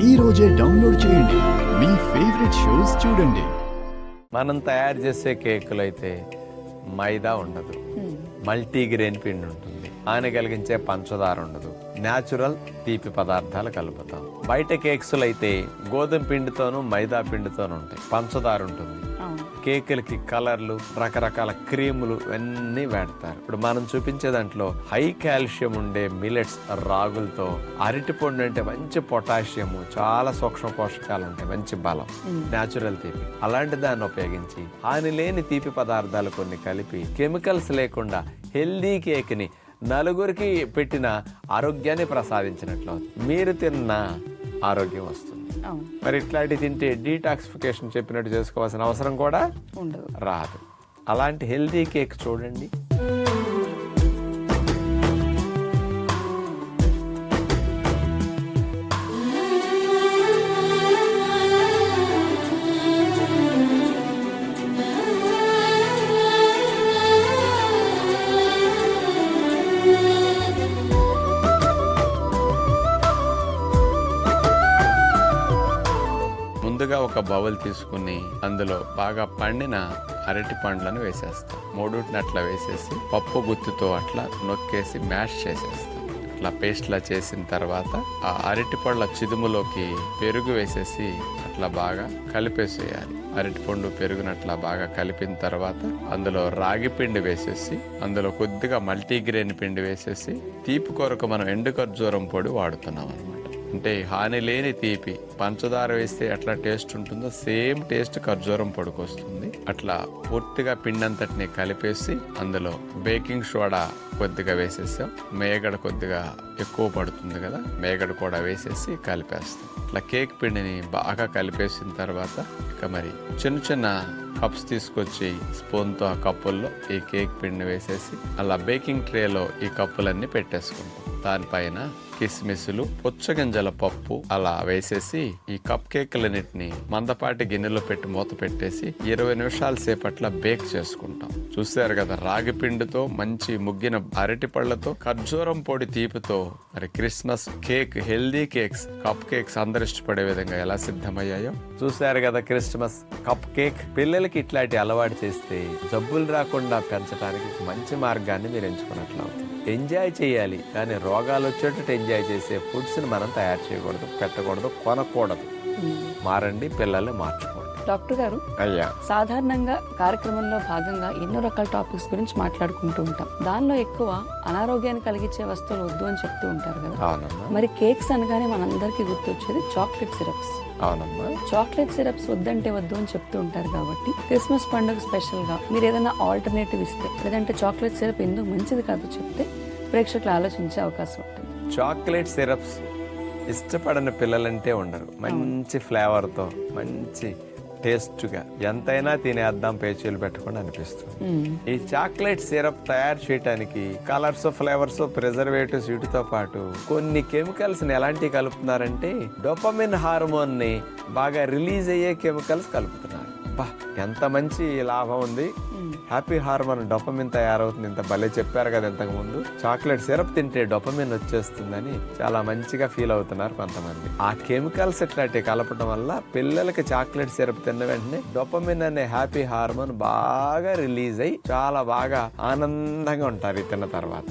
ఈ రోజే డౌన్లోడ్ చేయండి, మీ ఫేవరెట్ షోస్ చూడండి. మనం తయారు చేసే కేకులు అయితే మైదా ఉండదు, మల్టీగ్రెయిన్ పిండి ఉంటుంది, హాని కలిగించే పంచదార ఉండదు, న్యాచురల్ తీపి పదార్థాలు కలుపుతాం. బయట కేక్స్లు అయితే గోధుమ పిండితోనూ మైదా పిండితోనూ ఉంటాయి, పంచదార ఉంటుంది. కేకులకి కలర్లు, రకరకాల క్రీములు ఇవన్నీ వాడతారు. ఇప్పుడు మనం చూపించే దాంట్లో హై కాల్షియం ఉండే మిలెట్స్, రాగులతో, అరటిపండు అంటే మంచి పొటాషియము, చాలా సూక్ష్మ పోషకాలు ఉంటాయి, మంచి బలం, న్యాచురల్ తీపి. అలాంటి దాన్ని ఉపయోగించి హాని లేని తీపి పదార్థాలు కొన్ని కలిపి కెమికల్స్ లేకుండా హెల్దీ కేక్ ని నలుగురికి పెట్టిన ఆరోగ్యాన్ని ప్రసాదించినట్లు మీరు తిన్న ఆరోగ్యం వస్తుంది. మరి ఇట్లాంటి తింటే డీటాక్సిఫికేషన్ చెప్పినట్టు చేసుకోవాల్సిన అవసరం కూడా రాదు. అలాంటి హెల్దీ కేక్ చూడండి. ముందుగా ఒక బౌల్ తీసుకుని అందులో బాగా పండిన అరటి పండ్లను వేసేస్తాం. మూడుటిని అట్లా వేసేసి పప్పు గుత్తితో అట్లా నొక్కేసి మ్యాష్ చేసేస్తాం. అట్లా పేస్ట్లా చేసిన తర్వాత ఆ అరటి పళ్ళ చిదుములోకి పెరుగు వేసేసి అట్లా బాగా కలిపేసేయాలి. అరటి పండు పెరుగునట్లా బాగా కలిపిన తర్వాత అందులో రాగి పిండి వేసేసి అందులో కొద్దిగా మల్టీగ్రెయిన్ పిండి వేసేసి తీపి కొరకు మనం ఎండు ఖర్జూరం పొడి వాడుతున్నాం అనమాట. అంటే హాని లేని తీపి, పంచదార వేస్తే ఎట్లా టేస్ట్ ఉంటుందో సేమ్ టేస్ట్ ఖర్జూరం పొడికి వస్తుంది. అట్లా పూర్తిగా పిండి అంతటిని కలిపేసి అందులో బేకింగ్ సోడా కొద్దిగా వేసేసాం. మేగడ కొద్దిగా ఎక్కువ పడుతుంది కదా, మేగడ కూడా వేసేసి కలిపేస్తాం. అట్లా కేక్ పిండిని బాగా కలిపేసిన తర్వాత ఇక మరి చిన్న చిన్న కప్స్ తీసుకొచ్చి స్పూన్తో ఆ కప్పుల్లో ఈ కేక్ పిండిని వేసేసి అలా బేకింగ్ ట్రేలో ఈ కప్పులన్నీ పెట్టేసుకుంటాం. దానిపైన కిస్మిస్లు, పుచ్చగింజల పప్పు అలా వేసేసి ఈ కప్ కేకులన్నిటిని మందపాటి గిన్నెలో పెట్టి మూత పెట్టేసి 20 నిమిషాల సేపట్ల బేక్ చేసుకుంటాం. చూసారు కదా, రాగి పిండితో మంచి ముగ్గిన అరటి పళ్ళతో ఖర్జూరం పొడి తీపితో మరి Christmas cake, healthy cakes, cup cakes అందరు ఇష్టపడే విధంగా ఎలా సిద్ధమయ్యాయో చూసారు కదా. క్రిస్మస్ కప్ కేక్ పిల్లలకి ఇట్లాంటి అలవాటు చేస్తే జబ్బులు రాకుండా పెంచడానికి మంచి మార్గాన్ని మీరు ఎంచుకున్నట్లు అవుతుంది. ఎంజాయ్ చేయాలి, కానీ రోగాలు వచ్చేటట్టు ఎంజాయ్ చేసే ఫుడ్స్ని మనం తయారు చేయకూడదు, పెట్టకూడదు, కొనకూడదు. మారండి, పిల్లల్ని మార్చుకోండి. డాక్టర్ గారు, అయ్యా, సాధారణంగా కార్యక్రమంలో భాగంగా ఎన్నో రకాల టాపిక్స్ గురించి మాట్లాడుకుంటూ ఉంటాం. దానిలో ఎక్కువ అనారోగ్యాన్ని కలిగించే వస్తువులు వద్దు అని చెప్తూ ఉంటారు కదా. అవునమ్మా. మరి కేక్స్ అనగానే మనందరికీ గుర్తొచ్చేది చాక్లెట్ సిరప్స్. అవునమ్మా. చాక్లెట్ సిరప్స్ వద్దంటే వద్దు అని చెప్తూ ఉంటారు కాబట్టి క్రిస్మస్ పండుగ స్పెషల్ గా మీరు ఏదైనా ఆల్టర్నేటివ్ ఇస్తే, లేదంటే చాక్లెట్ సిరప్ ఎందుకు మంచిది కాదు చెప్తే ప్రేక్షకులు ఆలోచించే అవకాశం ఉంటుంది. చాక్లెట్ సిరప్స్ ఇష్టపడని పిల్లలంటే ఉండరు. మంచి ఫ్లేవర్తో, మంచి టేస్ట్గా ఎంతైనా తినేద్దాం పేచీలు పెట్టకుండా అనిపిస్తుంది. ఈ చాక్లెట్ సిరప్ తయారు చేయడానికి కలర్స్, ఫ్లేవర్స్, ప్రిజర్వేటివ్స్ వీటితో పాటు కొన్ని కెమికల్స్ ని ఎలాంటివి కలుపుతున్నారంటే డోపమిన్ హార్మోన్ ని బాగా రిలీజ్ అయ్యే కెమికల్స్ కలుపుతున్నారు. ఎంత మంచి లాభం ఉంది. హ్యాపీ హార్మోన్ డోపమిన్ తయారవుతుంది. ఇంత భలే చెప్పారు కదా ఇంతకు ముందు. చాక్లెట్ సిరప్ తింటే డోపమిన్ వచ్చేస్తుందని చాలా మంచిగా ఫీల్ అవుతున్నారు కొంతమంది. ఆ కెమికల్స్ ఇట్లాంటివి కలపడం వల్ల పిల్లలకి చాక్లెట్ సిరప్ తిన్న వెంటనే డోపమిన్ అనే హ్యాపీ హార్మోన్ బాగా రిలీజ్ అయ్యి చాలా బాగా ఆనందంగా ఉంటారు తిన్న తర్వాత.